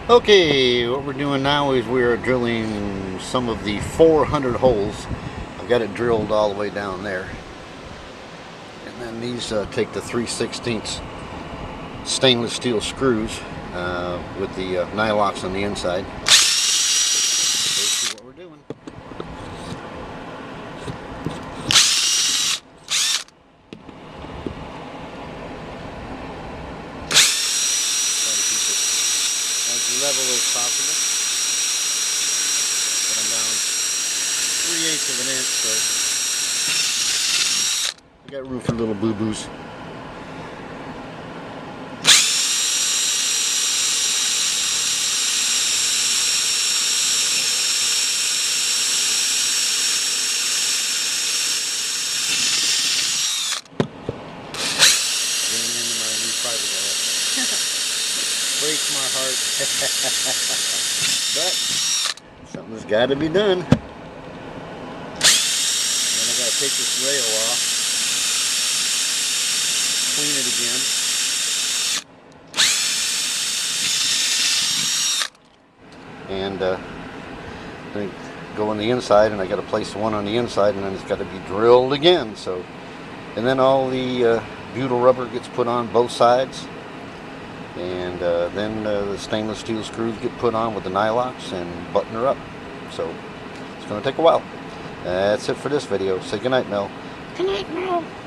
Okay, what we're doing now is we're drilling some of the 400 holes. I've got it drilled all the way down there. And then these take the 3/16 stainless steel screws with the nylocks on the inside. Basically what we're doing. Level as possible, but I'm down 3/8 of an inch, so I got room for little boo-boos. Getting into my new fiberglass. Breaks my heart. But something's got to be done. And then I got to take this rail off, clean it again, and then go on the inside. And I got to place one on the inside, and then it's got to be drilled again. So, and then all the butyl rubber gets put on both sides. And then the stainless steel screws get put on with the nylocks and button her up. So it's going to take a while. That's it for this video. Say goodnight, Mel. Good night, Mel.